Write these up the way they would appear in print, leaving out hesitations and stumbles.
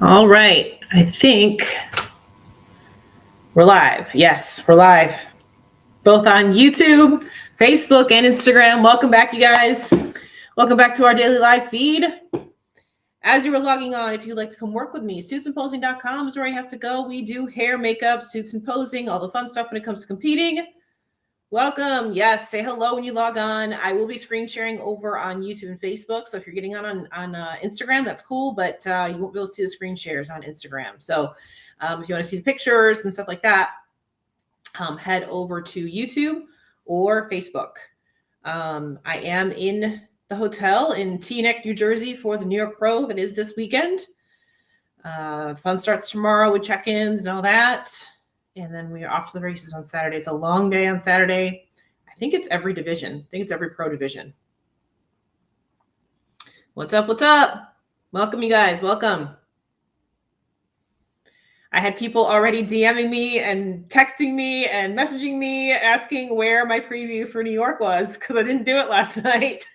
All right. I think we're live. Yes, we're live. Both on YouTube, Facebook, and Instagram. Welcome back, you guys. Welcome back to our daily live feed. As you were logging on, if you'd like to come work with me, suitsandposing.com is where you have to go. We do hair, makeup, suits and posing, all the fun stuff when it comes to competing. Welcome. Yes, say hello when you log on. I will be screen sharing over on YouTube and Facebook. So if you're getting on Instagram, that's cool, but you won't be able to see the screen shares on Instagram. So if you want to see the pictures and stuff like that, head over to YouTube or Facebook. I am in the hotel in Teaneck, New Jersey for the New York Pro that is this weekend. The fun starts tomorrow with check-ins and all that. And then we are off to the races on Saturday. It's a long day on Saturday. I think it's every division. I think it's every pro division. What's up? What's up? Welcome, you guys. Welcome. I had people already DMing me and texting me and messaging me asking where my preview for New York was because I didn't do it last night.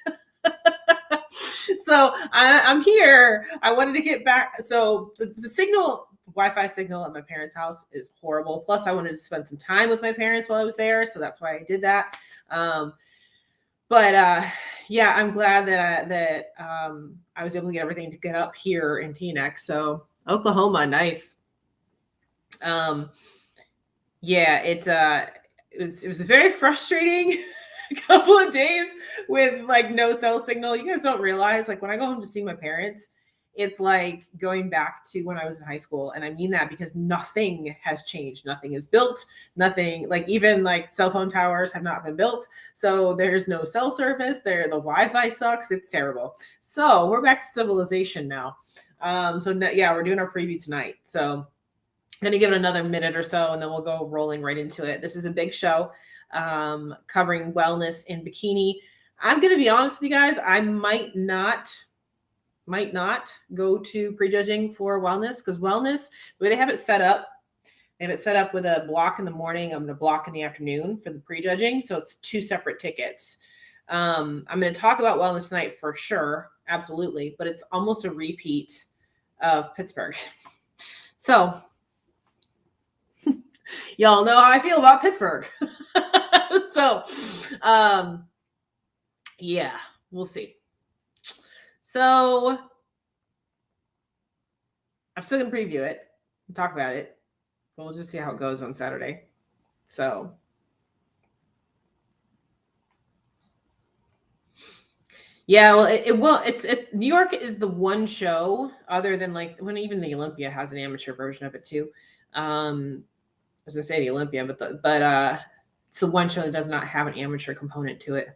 So I'm here. I wanted to get back. So the signal, Wi-Fi signal at my parents' house is horrible. Plus, I wanted to spend some time with my parents while I was there, so that's why I did that. Yeah, I'm glad that I was able to get everything to get up here in Teaneck. So Oklahoma, nice. Yeah, it was very frustrating couple of days with like no cell signal. You guys don't realize, like, when I go home to see my parents, it's like going back to when I was in high school. And I mean that because nothing has changed. Nothing is built. Nothing, like, even like cell phone towers have not been built. So there's no cell service there. The Wi-Fi sucks. It's terrible. So we're back to civilization now. Yeah, we're doing our preview tonight. So I'm going to give it another minute or so and then we'll go rolling right into it. This is a big show. Covering wellness in bikini. I'm going to be honest with you guys. I might not go to prejudging for wellness because wellness, the way they have it set up with a block in the morning. I'm going to block in the afternoon for the prejudging. So it's two separate tickets. I'm going to talk about wellness tonight for sure. Absolutely. But it's almost a repeat of Pittsburgh. So y'all know how I feel about Pittsburgh. So, yeah, we'll see. So I'm still going to preview it and talk about it. But we'll just see how it goes on Saturday. So yeah, well, it's New York is the one show other than like when even the Olympia has an amateur version of it too. I was gonna say the Olympia, but it's the one show that does not have an amateur component to it.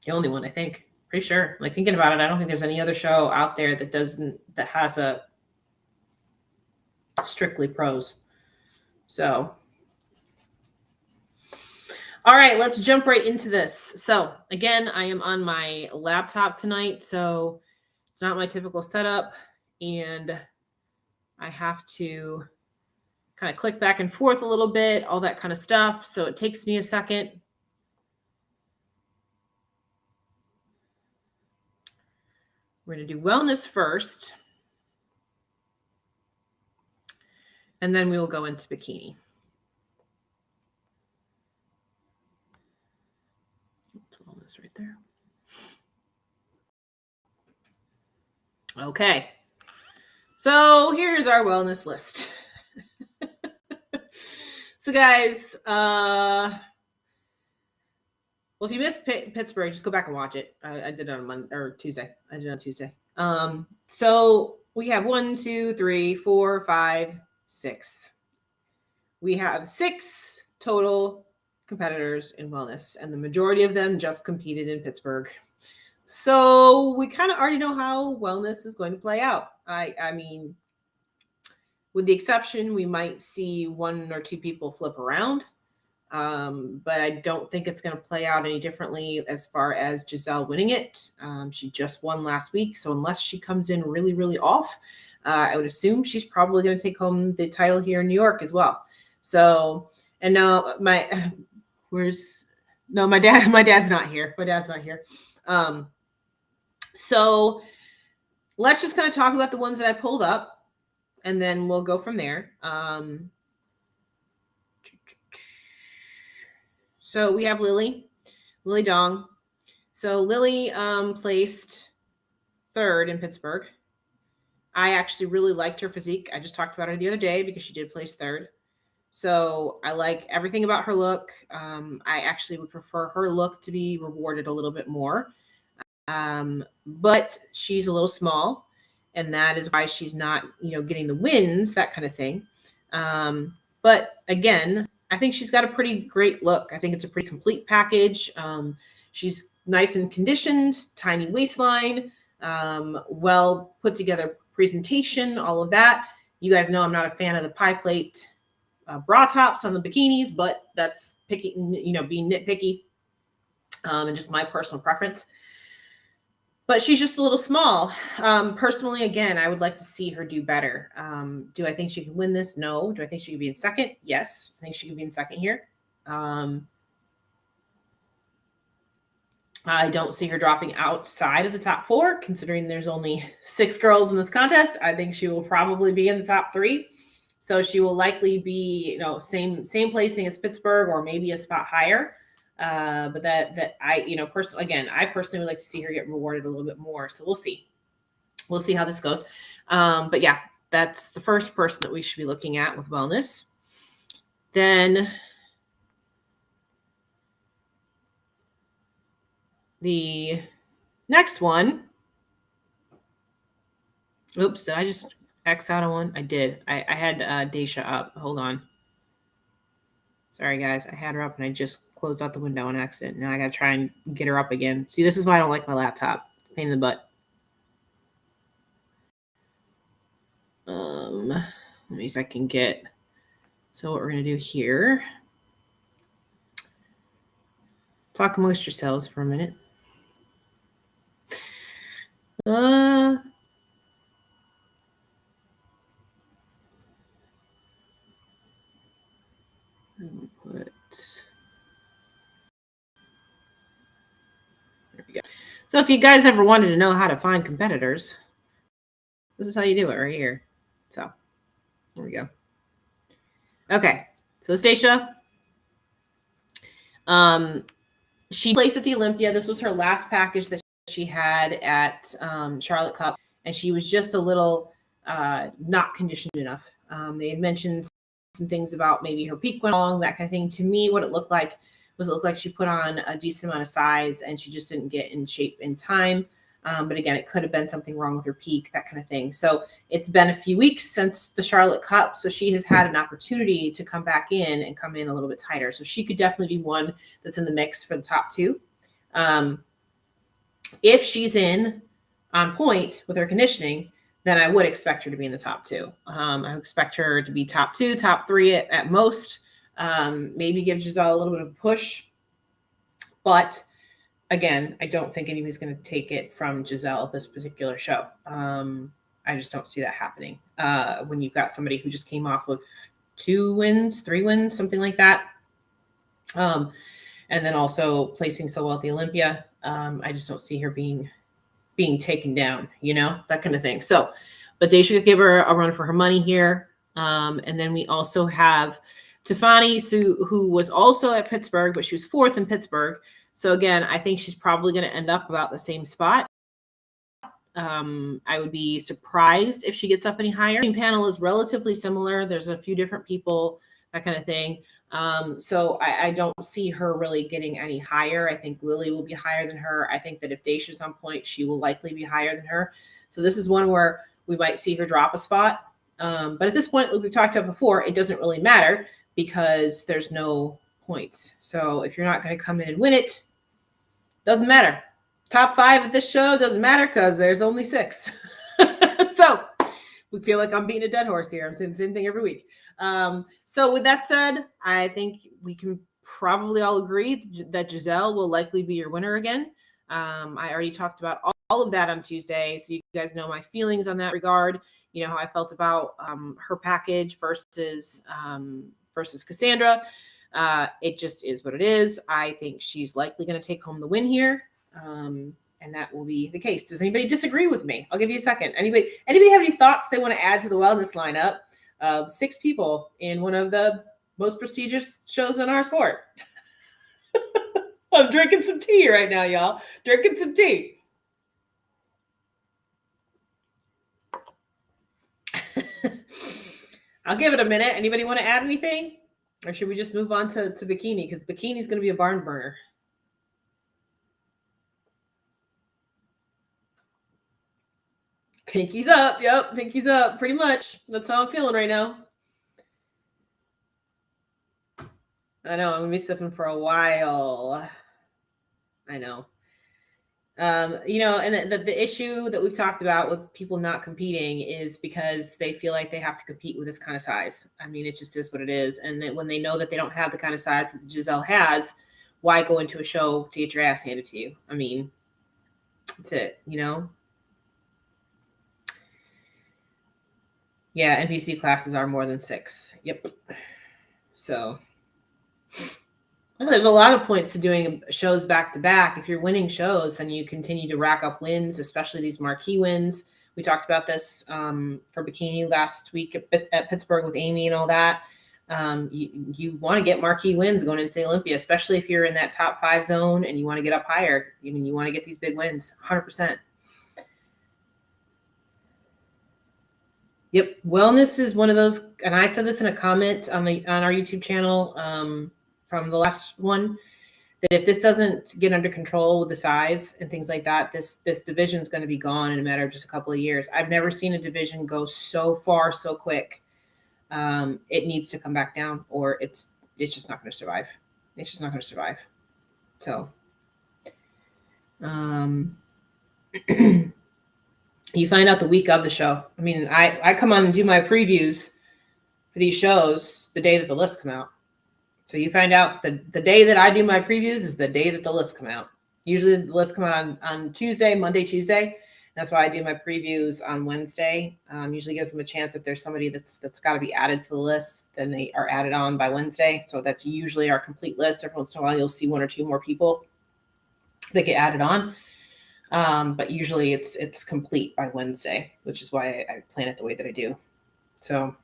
The only one, I think. Pretty sure. Like, thinking about it, I don't think there's any other show out there that has a strictly pros. So, all right, let's jump right into this. So again, I am on my laptop tonight, so it's not my typical setup, and I have to kind of click back and forth a little bit, all that kind of stuff. So it takes me a second. We're going to do wellness first, and then we will go into bikini. That's wellness right there. Okay. So here's our wellness list. So guys, well, if you missed Pittsburgh, just go back and watch it. I did it on Monday or Tuesday. I did it on Tuesday. So we have 1, 2, 3, 4, 5, 6. We have 6 total competitors in wellness, and the majority of them just competed in Pittsburgh. So we kind of already know how wellness is going to play out. I mean, with the exception, we might see 1 or 2 people flip around. But I don't think it's going to play out any differently as far as Giselle winning it. She just won last week. So unless she comes in really, really off, I would assume she's probably going to take home the title here in New York as well. So, and now my dad's not here. My dad's not here. So let's just kind of talk about the ones that I pulled up, and then we'll go from there. So we have Lily Dong. So Lily placed 3rd in Pittsburgh. I actually really liked her physique. I just talked about her the other day because she did place 3rd. So I like everything about her look. I actually would prefer her look to be rewarded a little bit more. But she's a little small, and that is why she's not, getting the wins, that kind of thing. But again, I think she's got a pretty great look. I think it's a pretty complete package. She's nice and conditioned, tiny waistline, well put together presentation, all of that. You guys know I'm not a fan of the pie plate bra tops on the bikinis, but that's being nitpicky, and just my personal preference. But she's just a little small. Personally, again, I would like to see her do better. Do I think she can win this? No. Do I think she could be in 2nd? Yes. I think she could be in 2nd here. I don't see her dropping outside of the top 4, considering there's only 6 girls in this contest. I think she will probably be in the top 3. So she will likely be, same placing as Pittsburgh, or maybe a spot higher. But that I, personally, again, I personally would like to see her get rewarded a little bit more. So we'll see how this goes. But yeah, that's the first person that we should be looking at with wellness. Then the next one. Oops, did I just X out of one? I did. I had Daisha up. Hold on. Sorry, guys. I had her up and I just closed out the window on accident. Now I got to try and get her up again. See, this is why I don't like my laptop. Pain in the butt. Let me see if I can get. So what we're going to do here. Talk amongst yourselves for a minute. There we go. So if you guys ever wanted to know how to find competitors, this is how you do it right here. So there we go. Okay. So Stacia, she placed at the Olympia. This was her last package that she had at Charlotte Cup, and she was just a little not conditioned enough. They had mentioned some things about maybe her peak went wrong, that kind of thing. To me, what it looked like she put on a decent amount of size and she just didn't get in shape in time. But again, it could have been something wrong with her peak, that kind of thing. So it's been a few weeks since the Charlotte Cup. So she has had an opportunity to come back in and come in a little bit tighter. So she could definitely be one that's in the mix for the top 2. If she's in on point with her conditioning, then I would expect her to be in the top 2. I expect her to be top 2, top 3 at most. Maybe give Giselle a little bit of a push. But again, I don't think anybody's going to take it from Giselle this particular show. I just don't see that happening. When you've got somebody who just came off with 2 wins, 3 wins, something like that. And then also placing so well at the Olympia. I just don't see her being taken down, that kind of thing. So, but they should give her a run for her money here. And then we also have Tiffany, who was also at Pittsburgh, but she was 4th in Pittsburgh. So again, I think she's probably going to end up about the same spot. I would be surprised if she gets up any higher. The panel is relatively similar. There's a few different people, that kind of thing. So I don't see her really getting any higher. I think Lily will be higher than her. I think that if Daisha's on point, she will likely be higher than her. So this is one where we might see her drop a spot. But at this point, like we've talked about before, it doesn't really matter because there's no points. So if you're not going to come in and win it, doesn't matter. Top 5 at this show doesn't matter because there's only 6. So we feel like I'm beating a dead horse here. I'm saying the same thing every week. So with that said, I think we can probably all agree that Giselle will likely be your winner again. I already talked about all of that on Tuesday, so you guys know my feelings on that regard. You know how I felt about her package versus Cassandra. It just is what it is. I think she's likely going to take home the win here. And that will be the case. Does anybody disagree with me? I'll give you a second. Anybody have any thoughts they want to add to the wellness lineup of 6 people in one of the most prestigious shows in our sport? I'm drinking some tea right now, y'all. Drinking some tea. I'll give it a minute. Anybody want to add anything? Or should we just move on to Bikini? Because Bikini is going to be a barn burner. Pinky's up. Yep, pinky's up. Pretty much. That's how I'm feeling right now. I know. I'm going to be sipping for a while. I know. And the issue that we've talked about with people not competing is because they feel like they have to compete with this kind of size. I mean, it just is what it is. And then when they know that they don't have the kind of size that Giselle has, why go into a show to get your ass handed to you? I mean, that's it, Yeah, NPC classes are more than 6. Yep. So there's a lot of points to doing shows back to back. If you're winning shows, then you continue to rack up wins, especially these marquee wins. We talked about this for Bikini last week at Pittsburgh with Amy and all that. You want to get marquee wins going into the Olympia, especially if you're in that top 5 zone and you want to get up higher. I mean, you want to get these big wins, 100%. Yep, wellness is one of those, and I said this in a comment on our YouTube channel from the last one, that if this doesn't get under control with the size and things like that, this division is going to be gone in a matter of just a couple of years. I've never seen a division go so far so quick. It needs to come back down, or it's just not going to survive. It's just not going to survive. So, you find out the week of the show. I mean, I come on and do my previews for these shows the day that the lists come out. So you find out the day that I do my previews is the day that the lists come out. Usually the lists come out on Tuesday, Monday, Tuesday. That's why I do my previews on Wednesday. Usually gives them a chance if there's somebody that's got to be added to the list, then they are added on by Wednesday. So that's usually our complete list. Every once in a while, you'll see 1 or 2 more people that get added on. But usually it's complete by Wednesday, which is why I plan it the way that I do. So,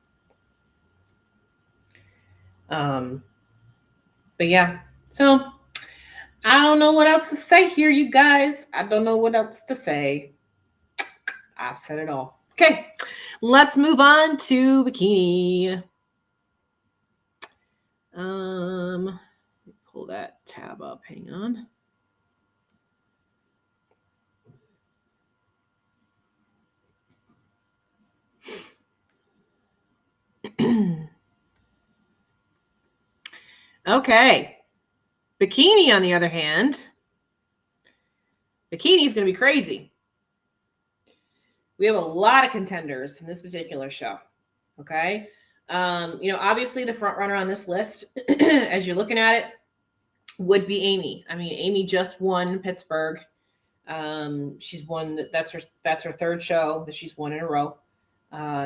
but yeah, so I don't know what else to say here, you guys. I don't know what else to say. I've said it all. Okay, let's move on to Bikini. Pull that tab up. Hang on. Okay. Bikini, on the other hand, Bikini is going to be crazy. We have a lot of contenders in this particular show. Okay. Obviously the front runner on this list, as you're looking at it, would be Amy. I mean, Amy just won Pittsburgh. She's won. That's her 3rd show that she's won in a row.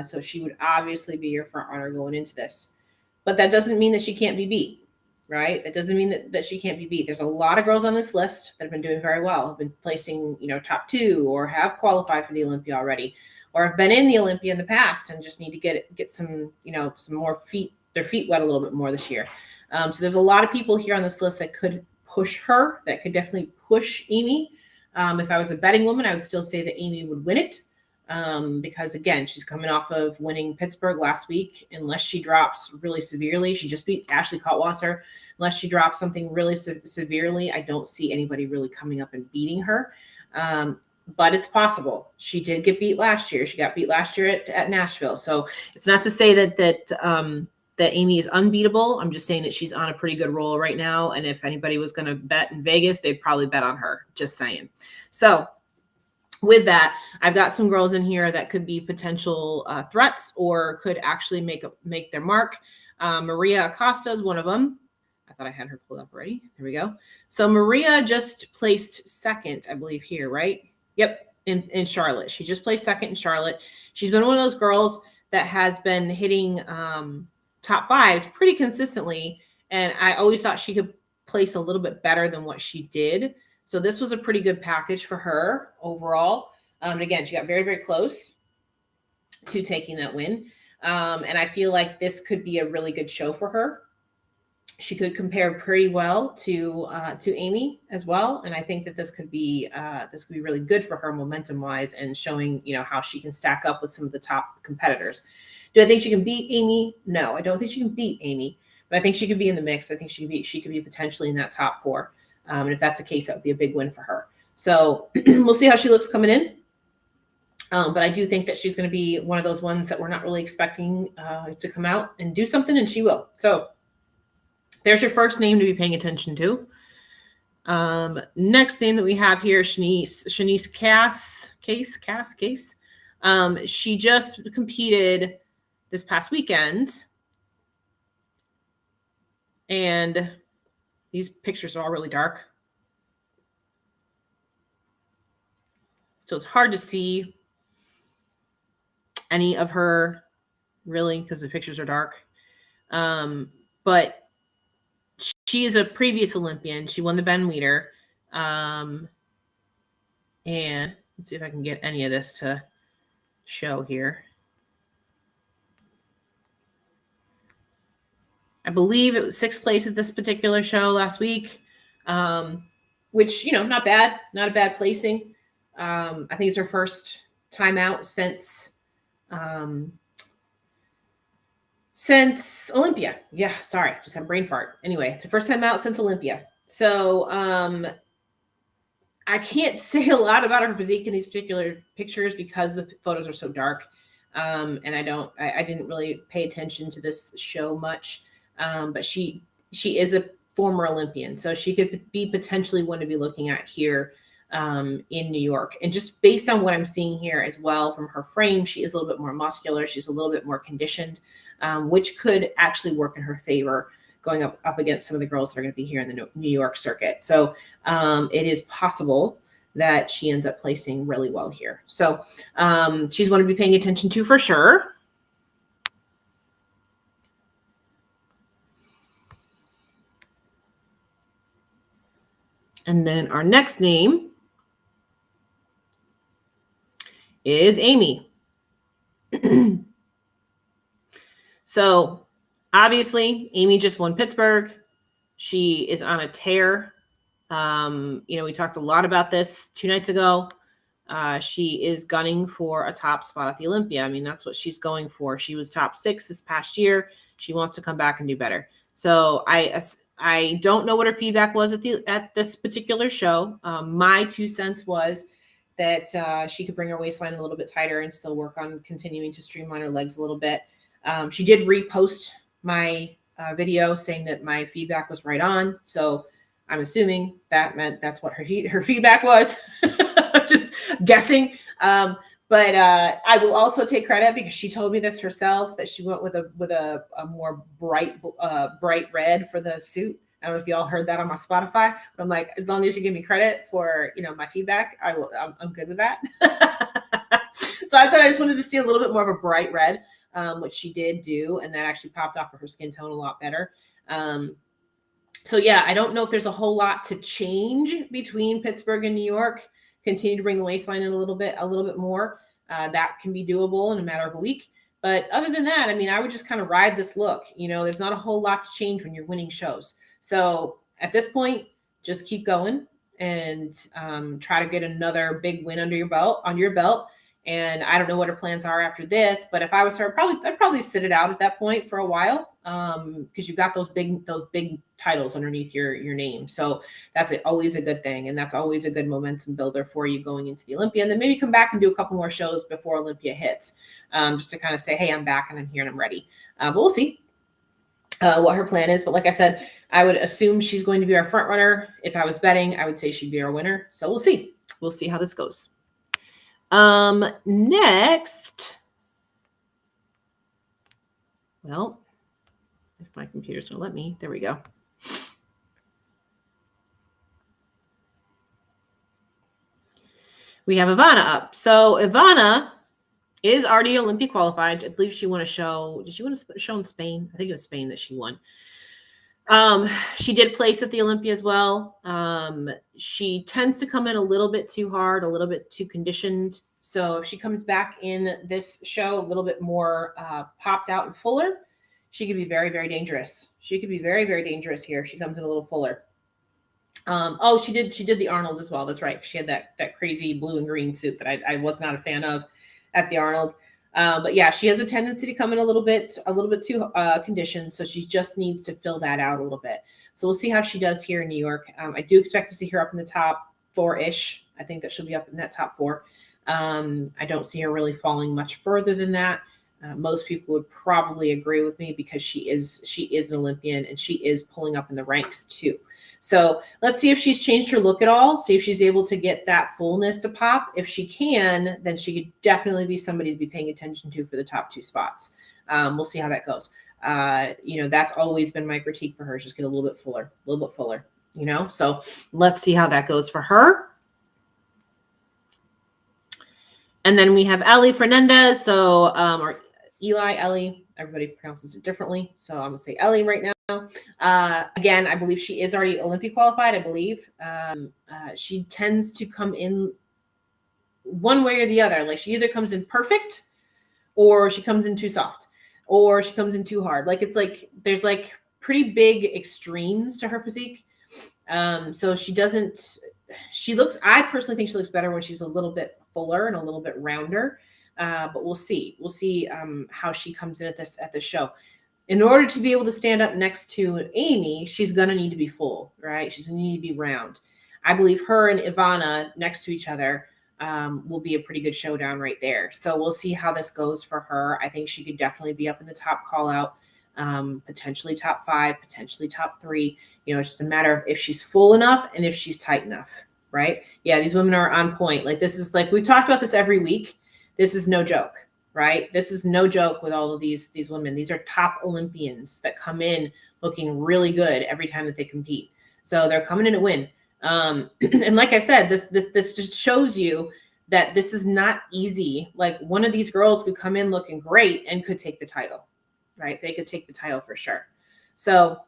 So she would obviously be your front runner going into this, but that doesn't mean that she can't be beat, right? That doesn't mean that she can't be beat. There's a lot of girls on this list that have been doing very well, have been placing, top 2, or have qualified for the Olympia already, or have been in the Olympia in the past and just need to get some, some more their feet wet a little bit more this year. So there's a lot of people here on this list that could push her, that could definitely push Amy. If I was a betting woman, I would still say that Amy would win it. Because again, she's coming off of winning Pittsburgh last week. Unless she drops really severely, she just beat Ashley Cotwasser. Unless she drops something really severely, I don't see anybody really coming up and beating her. But it's possible. She did get beat last year. She got beat last year at Nashville. So it's not to say that Amy is unbeatable. I'm just saying that she's on a pretty good roll right now. And if anybody was going to bet in Vegas, they'd probably bet on her. Just saying. So with that, I've got some girls in here that could be potential threats or could actually make their mark. Maria Acosta is one of them. I thought I had her pulled up already. There we go. So Maria just placed 2nd, I believe, here, right? Yep, in Charlotte. She just placed 2nd in Charlotte. She's been one of those girls that has been hitting top 5s pretty consistently, and I always thought she could place a little bit better than what she did. So this was a pretty good package for her overall. And again, she got very, very close to taking that win. And I feel like this could be a really good show for her. She could compare pretty well to Amy as well, and I think that this could be really good for her momentum wise and showing how she can stack up with some of the top competitors. Do I think she can beat Amy? No, I don't think she can beat Amy, but I think she could be in the mix. I think she could be potentially in that top 4, and if that's the case, that would be a big win for her. So we'll see how she looks coming in. But I do think that she's going to be one of those ones that we're not really expecting to come out and do something, and she will. So there's your first name to be paying attention to. Next name that we have here, Shanice Case. She just competed this past weekend. And these pictures are all really dark. So it's hard to see any of her really because the pictures are dark. But she is a previous Olympian. She won the Ben Leader. And let's see if I can get any of this to show here. I believe it was 6th place at this particular show last week, which, not bad. Not a bad placing. I think it's her first time out since Olympia. Yeah, sorry, just had a brain fart. Anyway, it's her first time out since Olympia. So I can't say a lot about her physique in these particular pictures because the photos are so dark. And I didn't really pay attention to this show much. But she is a former Olympian, so she could be potentially one to be looking at here in New York. And just based on what I'm seeing here as well from her frame, she is a little bit more muscular. She's a little bit more conditioned, which could actually work in her favor going up against some of the girls that are going to be here in the New York circuit. So it is possible that she ends up placing really well here. So she's one to be paying attention to for sure. And then our next name is Amy. So obviously, Amy just won Pittsburgh. She is on a tear. We talked a lot about this 2 nights ago. She is gunning for a top spot at the Olympia. I mean, that's what she's going for. She was top 6 this past year. She wants to come back and do better. So I don't know what her feedback was at this particular show. My 2 cents was that she could bring her waistline a little bit tighter and still work on continuing to streamline her legs a little bit. She did repost my video saying that my feedback was right on. So I'm assuming that meant that's what her feedback was. Just guessing. But I will also take credit because she told me this herself that she went with a more bright red for the suit. I don't know if y'all heard that on my Spotify, but I'm like, as long as you give me credit for my feedback, I'm good with that. So I thought I just wanted to see a little bit more of a bright red, which she did do, and that actually popped off for her skin tone a lot better. So yeah, I don't know if there's a whole lot to change between Pittsburgh and New York. Continue to bring the waistline in a little bit more. That can be doable in a matter of a week. But other than that, I mean, I would just kind of ride this look. There's not a whole lot to change when you're winning shows. So at this point, just keep going and try to get another big win under your belt. And I don't know what her plans are after this, but if I was her, I'd probably sit it out at that point for a while, because you've got those big titles underneath your name. So that's always a good thing, and that's always a good momentum builder for you going into the Olympia. And then maybe come back and do a couple more shows before Olympia hits, just to kind of say, hey, I'm back and I'm here and I'm ready. But we'll see what her plan is. But like I said, I would assume she's going to be our front runner. If I was betting, I would say she'd be our winner. So we'll see. We'll see how this goes. Next, well, if my computer's gonna let me, there we go. We have Ivana up. So Ivana is already Olympic qualified. I believe she won a show. Did she win a show in Spain? I think it was Spain that she won. She did place at the Olympia as well. She tends to come in a little bit too hard, a little bit too conditioned. So if she comes back in this show a little bit more popped out and fuller, she could be very, very dangerous. She could be very, very dangerous here if she comes in a little fuller. She did the Arnold as well. That's right. She had that crazy blue and green suit that I was not a fan of at the Arnold. But yeah, she has a tendency to come in a little bit too conditioned. So she just needs to fill that out a little bit. So we'll see how she does here in New York. I do expect to see her up in the top 4-ish. I think that she'll be up in that top 4. I don't see her really falling much further than that. Most people would probably agree with me because she is an Olympian and she is pulling up in the ranks too. So let's see if she's changed her look at all. See if she's able to get that fullness to pop. If she can, then she could definitely be somebody to be paying attention to for the top 2 spots. We'll see how that goes. That's always been my critique for her. Just get a little bit fuller, So let's see how that goes for her. And then we have Ellie Fernandez. So, or Eli, Ellie, everybody pronounces it differently. So I'm going to say Ellie right now. Again, I believe she is already Olympic qualified, I believe. She tends to come in one way or the other. Like she either comes in perfect or she comes in too soft or she comes in too hard. Like it's like there's like pretty big extremes to her physique. So I personally think she looks better when she's a little bit fuller and a little bit rounder. But we'll see. We'll see how she comes in at this show. In order to be able to stand up next to Amy, she's going to need to be full, right? She's going to need to be round. I believe her and Ivana next to each other will be a pretty good showdown right there. So we'll see how this goes for her. I think she could definitely be up in the top call out, potentially top 5, potentially top 3. It's just a matter of if she's full enough and if she's tight enough, right? Yeah, these women are on point. Like this is like we talked about this every week. This is no joke, right? This is no joke with all of these women. These are top Olympians that come in looking really good every time that they compete. So they're coming in to win. And like I said, this just shows you that this is not easy. Like one of these girls could come in looking great and could take the title, right? They could take the title for sure. So,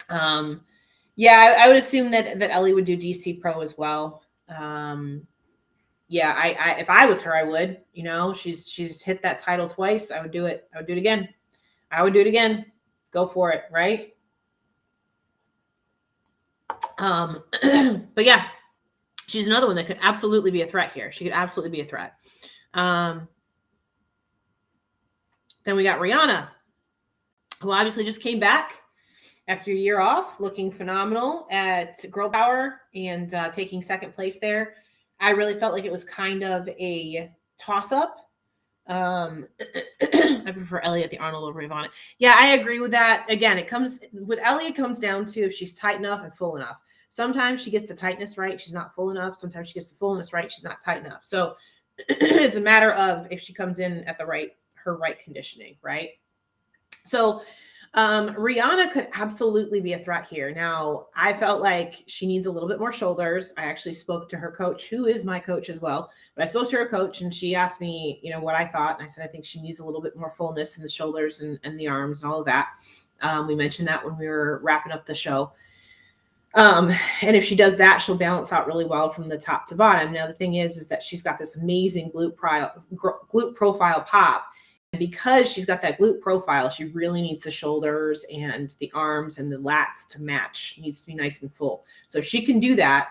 yeah, I would assume that Ellie would do DC Pro as well. Yeah, I if I was her, I would. She's hit that title twice. I would do it. I would do it again. Go for it, right? But yeah, she's another one that could absolutely be a threat here. She could absolutely be a threat. Then we got Rihanna, who obviously just came back after a year off, looking phenomenal at Girl Power and taking second place there. I really felt like it was kind of a toss-up. I prefer Ellie at the Arnold over Ivana. Yeah, I agree with that. Again, it comes down to if she's tight enough and full enough. Sometimes she gets the tightness right, she's not full enough. Sometimes she gets the fullness right, she's not tight enough. So it's a matter of if she comes in at her right conditioning, right? So Rihanna could absolutely be a threat here. Now, I felt like she needs a little bit more shoulders. I actually spoke to her coach, who is my coach as well. But I spoke to her coach and she asked me, what I thought. And I said, I think she needs a little bit more fullness in the shoulders and the arms and all of that. We mentioned that when we were wrapping up the show. And if she does that, she'll balance out really well from the top to bottom. Now, the thing is that she's got this amazing glute profile pop. And because she's got that glute profile, she really needs the shoulders and the arms and the lats to match. It needs to be nice and full. So if she can do that,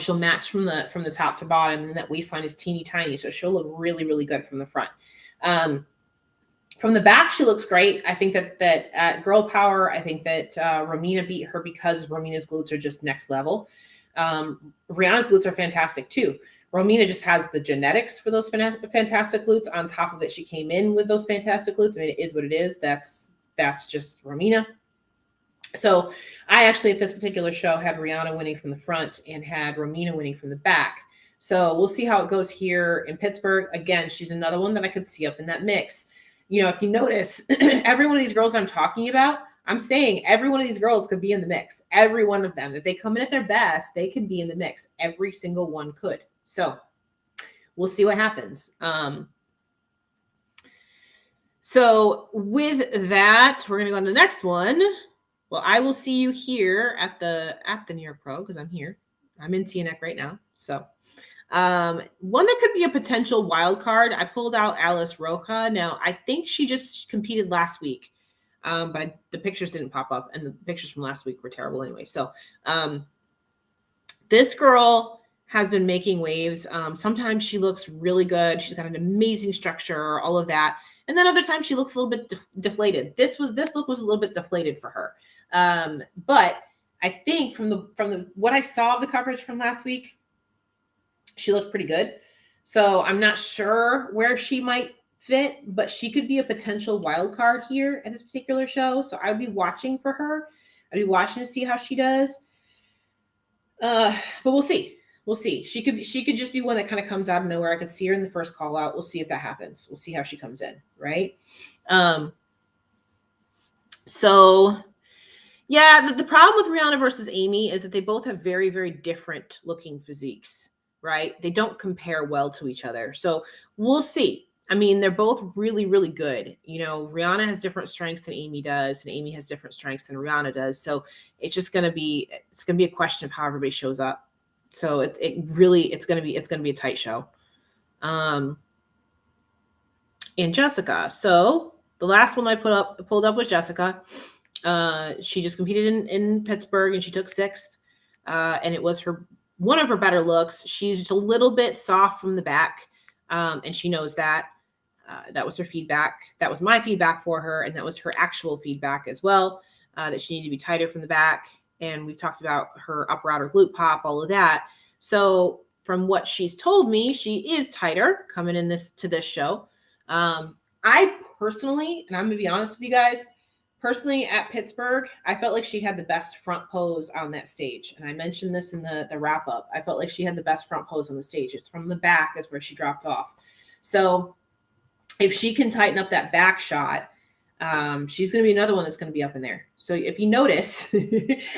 she'll match from the top to bottom, and that waistline is teeny tiny. So she'll look really, really good from the front. From the back, she looks great. I think that at Girl Power, I think that Romina beat her because Romina's glutes are just next level. Rihanna's glutes are fantastic too. Romina just has the genetics for those fantastic glutes. On top of it, she came in with those fantastic glutes. I mean, it is what it is. That's just Romina. So I actually, at this particular show, had Rihanna winning from the front and had Romina winning from the back. So we'll see how it goes here in Pittsburgh. Again, she's another one that I could see up in that mix. If you notice, every one of these girls I'm talking about, I'm saying every one of these girls could be in the mix. Every one of them. If they come in at their best, they can be in the mix. Every single one could. So we'll see what happens. So with that, we're going to go on to the next one. Well, I will see you here at the New York Pro because I'm here. I'm in TNEC right now. So one that could be a potential wild card. I pulled out Alice Roca. Now, I think she just competed last week, but the pictures didn't pop up, and the pictures from last week were terrible anyway. So this girl has been making waves. Sometimes she looks really good. She's got an amazing structure, all of that. And then other times she looks a little bit deflated. This look was a little bit deflated for her. But I think from the what I saw of the coverage from last week, she looked pretty good. So I'm not sure where she might fit, but she could be a potential wild card here at this particular show. So I would be watching for her. I'd be watching to see how she does. But we'll see. We'll see. She could just be one that kind of comes out of nowhere. I could see her in the first call out. We'll see if that happens. We'll see how she comes in, right? So yeah, the problem with Rihanna versus Amy is that they both have very, very different looking physiques, right? They don't compare well to each other. So we'll see. I mean, they're both really, really good. You know, Rihanna has different strengths than Amy does, and Amy has different strengths than Rihanna does. So it's just going to be a question of how everybody shows up. So it's going to be a tight show. And Jessica. So the last one I pulled up was Jessica. She just competed in Pittsburgh and she took 6th. And it was one of her better looks. She's just a little bit soft from the back. And she knows that. That was her feedback. That was my feedback for her. And that was her actual feedback as well, that she needed to be tighter from the back. And we've talked about her upper outer glute pop, all of that. So from what she's told me, she is tighter coming in to this show. I personally, and I'm going to be honest with you guys, personally at Pittsburgh, I felt like she had the best front pose on that stage. And I mentioned this in the wrap up. I felt like she had the best front pose on the stage. It's from the back is where she dropped off. So if she can tighten up that back shot, she's going to be another one that's going to be up in there. So if you notice,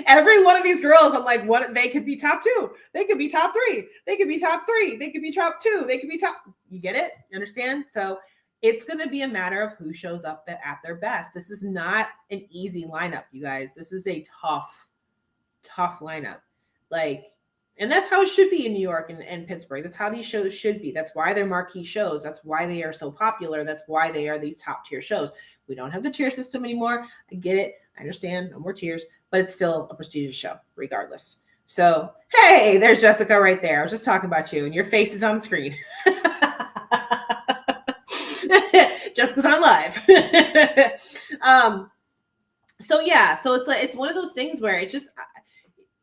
every one of these girls, I'm like, what? They could be top 2. They could be top 3. They could be top 3. They could be top 2. They could be top. You get it? You understand? So it's going to be a matter of who shows up at their best. This is not an easy lineup, you guys. This is a tough lineup. And that's how it should be in New York and Pittsburgh. That's how these shows should be. That's why they're marquee shows. That's why they are so popular. That's why they are these top tier shows. We don't have the tier system anymore. I get it. I understand. No more tiers, but it's still a prestigious show regardless. So, hey, there's Jessica right there. I was just talking about you and your face is on the screen. Jessica's on live. So it's one of those things where it's just,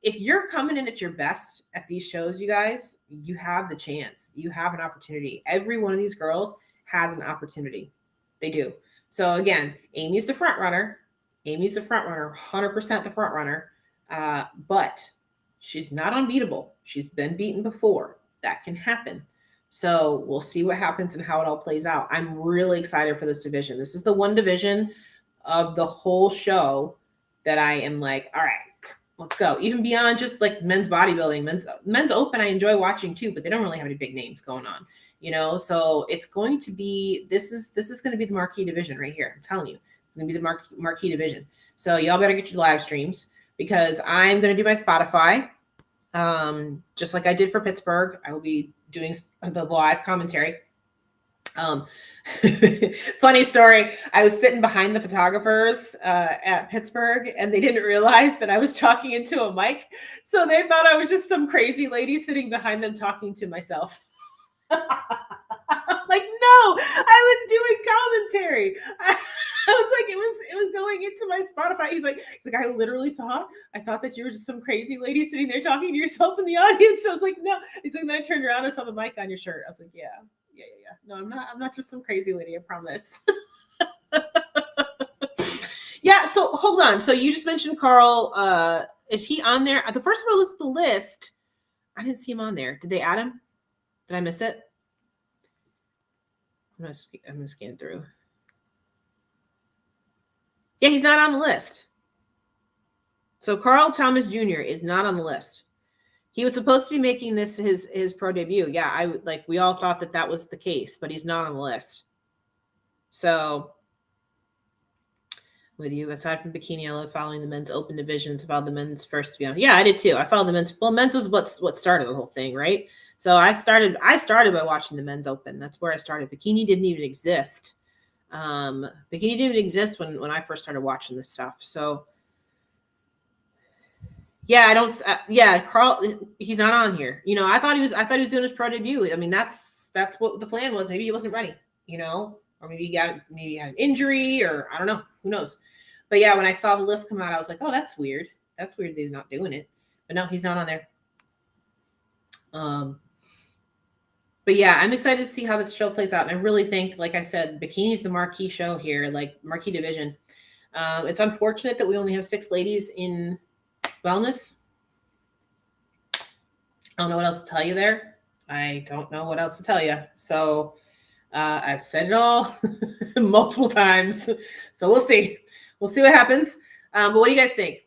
if you're coming in at your best at these shows, you guys, you have the chance. You have an opportunity. Every one of these girls has an opportunity. They do. So again, Amy's the front runner. 100% the front runner. But she's not unbeatable. She's been beaten before. That can happen. So we'll see what happens and how it all plays out. I'm really excited for this division. This is the one division of the whole show that I am like, all right, let's go. Even beyond just like men's bodybuilding, men's open, I enjoy watching too, but they don't really have any big names going on, you know? So it's going to be, this is going to be the marquee division right here. I'm telling you, it's going to be the marquee division. So y'all better get your live streams because I'm going to do my Spotify. Just like I did for Pittsburgh, I will be doing the live commentary. Funny story. I was sitting behind the photographers at Pittsburgh and they didn't realize that I was talking into a mic. So they thought I was just some crazy lady sitting behind them talking to myself. I'm like, no, I was doing commentary. I was like, it was going into my Spotify. He's like, I literally thought that you were just some crazy lady sitting there talking to yourself in the audience. So I was like, no. He's like, then I turned around and saw the mic on your shirt. I was like, yeah. No, I'm not just some crazy lady, I promise. Yeah, so hold on. So you just mentioned Carl. Is he on there? The first time I looked at the list, I didn't see him on there. Did they add him? Did I miss it? I'm gonna scan through. Yeah, he's not on the list. So Carl Thomas Jr. is not on the list. He was supposed to be making this his pro debut. Yeah, we all thought that was the case, but he's not on the list. So with you. Aside from Bikini, I love following the men's open divisions. Followed the men's first to be on. Yeah, I did too. I followed the men's. Well, men's was what started the whole thing, right? So I started by watching the men's open. That's where I started. Bikini didn't even exist. Bikini didn't even exist when I first started watching this stuff. So yeah, I don't. Yeah, Carl, he's not on here. You know, I thought he was doing his pro debut. I mean, that's what the plan was. Maybe he wasn't ready. You know, or maybe he had an injury, or I don't know. Who knows? But yeah, when I saw the list come out, I was like, oh, that's weird. That's weird that he's not doing it. But no, he's not on there. But yeah, I'm excited to see how this show plays out. And I really think, like I said, Bikini's the marquee show here, like marquee division. It's unfortunate that we only have 6 ladies in wellness. I don't know what else to tell you there. I don't know what else to tell you. So I've said it all multiple times. So we'll see. We'll see what happens. But what do you guys think?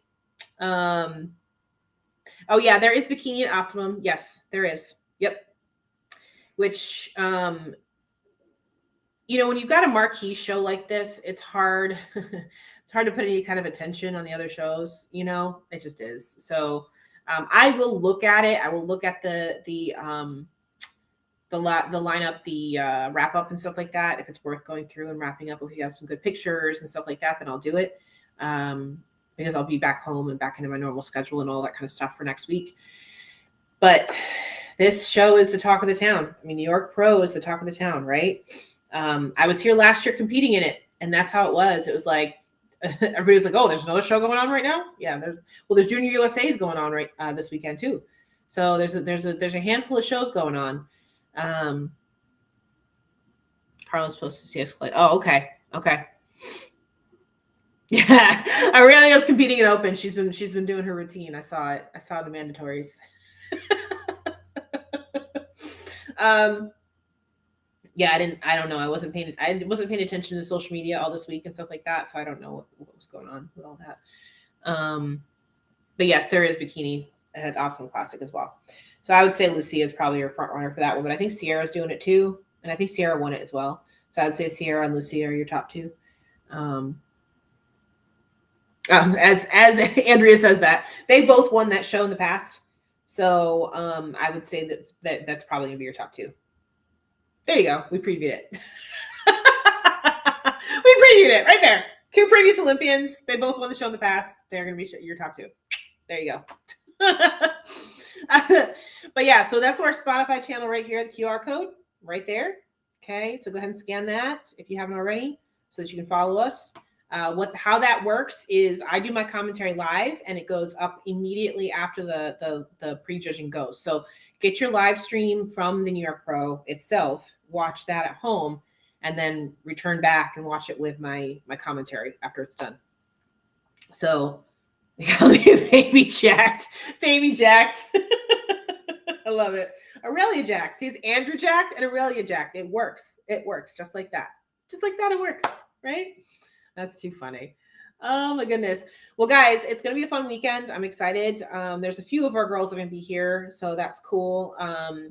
Oh, yeah, there is Bikini at Optimum. Yes, there is. Yep. Which, when you've got a marquee show like this, it's hard. It's hard to put any kind of attention on the other shows. It just is. So I will look at it. I will look at the lineup, the wrap up and stuff like that. If it's worth going through and wrapping up, if you have some good pictures and stuff like that, then I'll do it. Because I'll be back home and back into my normal schedule and all that kind of stuff for next week. But this show is the talk of the town. I mean, New York Pro is the talk of the town, right? I was here last year competing in it, and that's how it was. It was like everybody was like, "Oh, there's another show going on right now." Yeah, there's Junior USA's going on right this weekend too. So there's a handful of shows going on. Carla's supposed to see us play. Oh, okay. Yeah, Aurelia's competing in open. She's been doing her routine. I saw it. I saw the mandatories. Yeah, I don't know. I wasn't paying attention to social media all this week and stuff like that, so I don't know what was going on with all that. But yes, there is Bikini at Optimum Classic as well. So I would say Lucia is probably your front runner for that one, but I think Sierra's doing it too, and I think Sierra won it as well. So I would say Sierra and Lucia are your top 2. As Andrea says that they both won that show in the past, so I would say that's probably gonna be your top 2. There you go. We previewed it. We previewed it right there. 2 previous Olympians. They both won the show in the past. They're gonna be your top 2. There you go. But yeah, so that's our Spotify channel right here. The QR code right there. Okay, so go ahead and scan that if you haven't already, so that you can follow us. How that works is I do my commentary live, and it goes up immediately after the prejudging goes. So get your live stream from the New York Pro itself, watch that at home, and then return back and watch it with my commentary after it's done. So baby jacked. I love it. Aurelia jacked. See, it's Andrew jacked and Aurelia jacked. It works just like that. It works, right? That's too funny. Oh my goodness. Well, guys, it's going to be a fun weekend. I'm excited. There's a few of our girls that are going to be here, so that's cool. I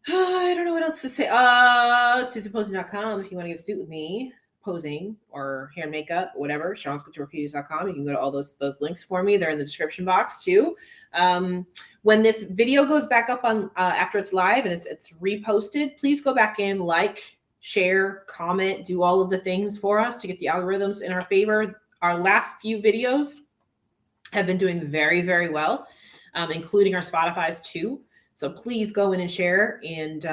don't know what else to say. Suitsandposing.com if you want to get a suit with me, posing or hair and makeup, whatever. Sean'sCouturePews.com. You can go to all those links for me. They're in the description box too. When this video goes back up on after it's live and it's reposted, please go back in, share, comment, do all of the things for us to get the algorithms in our favor. Our last few videos have been doing very, very well, including our Spotify's too. So please go in and share and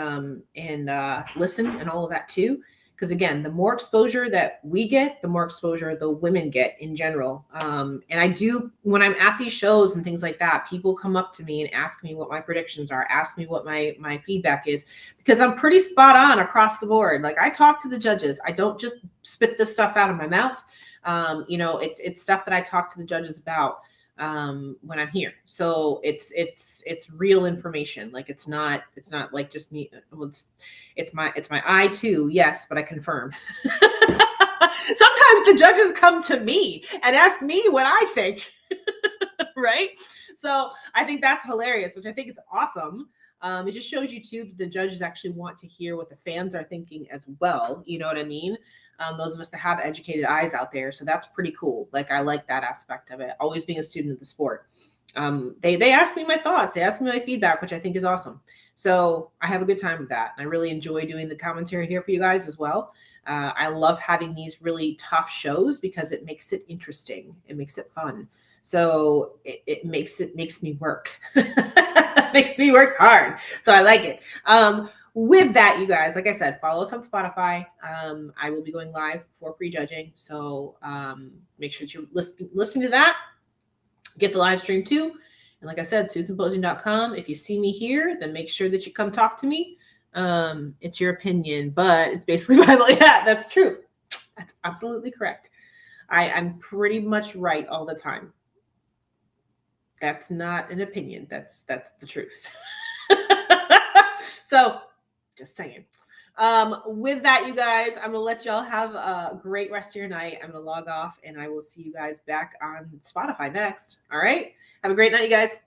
listen and all of that too. Because again, the more exposure that we get, the more exposure the women get in general. And I do, when I'm at these shows and things like that, people come up to me and ask me what my predictions are, ask me what my feedback is, because I'm pretty spot on across the board. Like, I talk to the judges. I don't just spit this stuff out of my mouth. It's stuff that I talk to the judges about when I'm here. So it's real information. Like, it's not like just me. Well, it's my eye too. Yes, but I confirm. Sometimes the judges come to me and ask me what I think. Right? So I think that's hilarious, which I think is awesome. It just shows you too that the judges actually want to hear what the fans are thinking as well. You know what I mean? those of us that have educated eyes out there. So that's pretty cool. Like, I like that aspect of it, always being a student of the sport. They ask me my thoughts, they ask me my feedback, which I think is awesome. So I have a good time with that. And I really enjoy doing the commentary here for you guys as well. I love having these really tough shows because it makes it interesting. It makes it fun. So it makes me work. It makes me work hard. So I like it. With that, you guys, like I said, follow us on Spotify. I will be going live for prejudging. So make sure that you're listening to that. Get the live stream too. And like I said, suitsymposium.com. If you see me here, then make sure that you come talk to me. It's your opinion, but it's basically Bible. Yeah, that's true. That's absolutely correct. I'm pretty much right all the time. That's not an opinion. That's the truth. So just saying. With that, you guys, I'm gonna let y'all have a great rest of your night. I'm gonna log off and I will see you guys back on Spotify next. All right. Have a great night, you guys.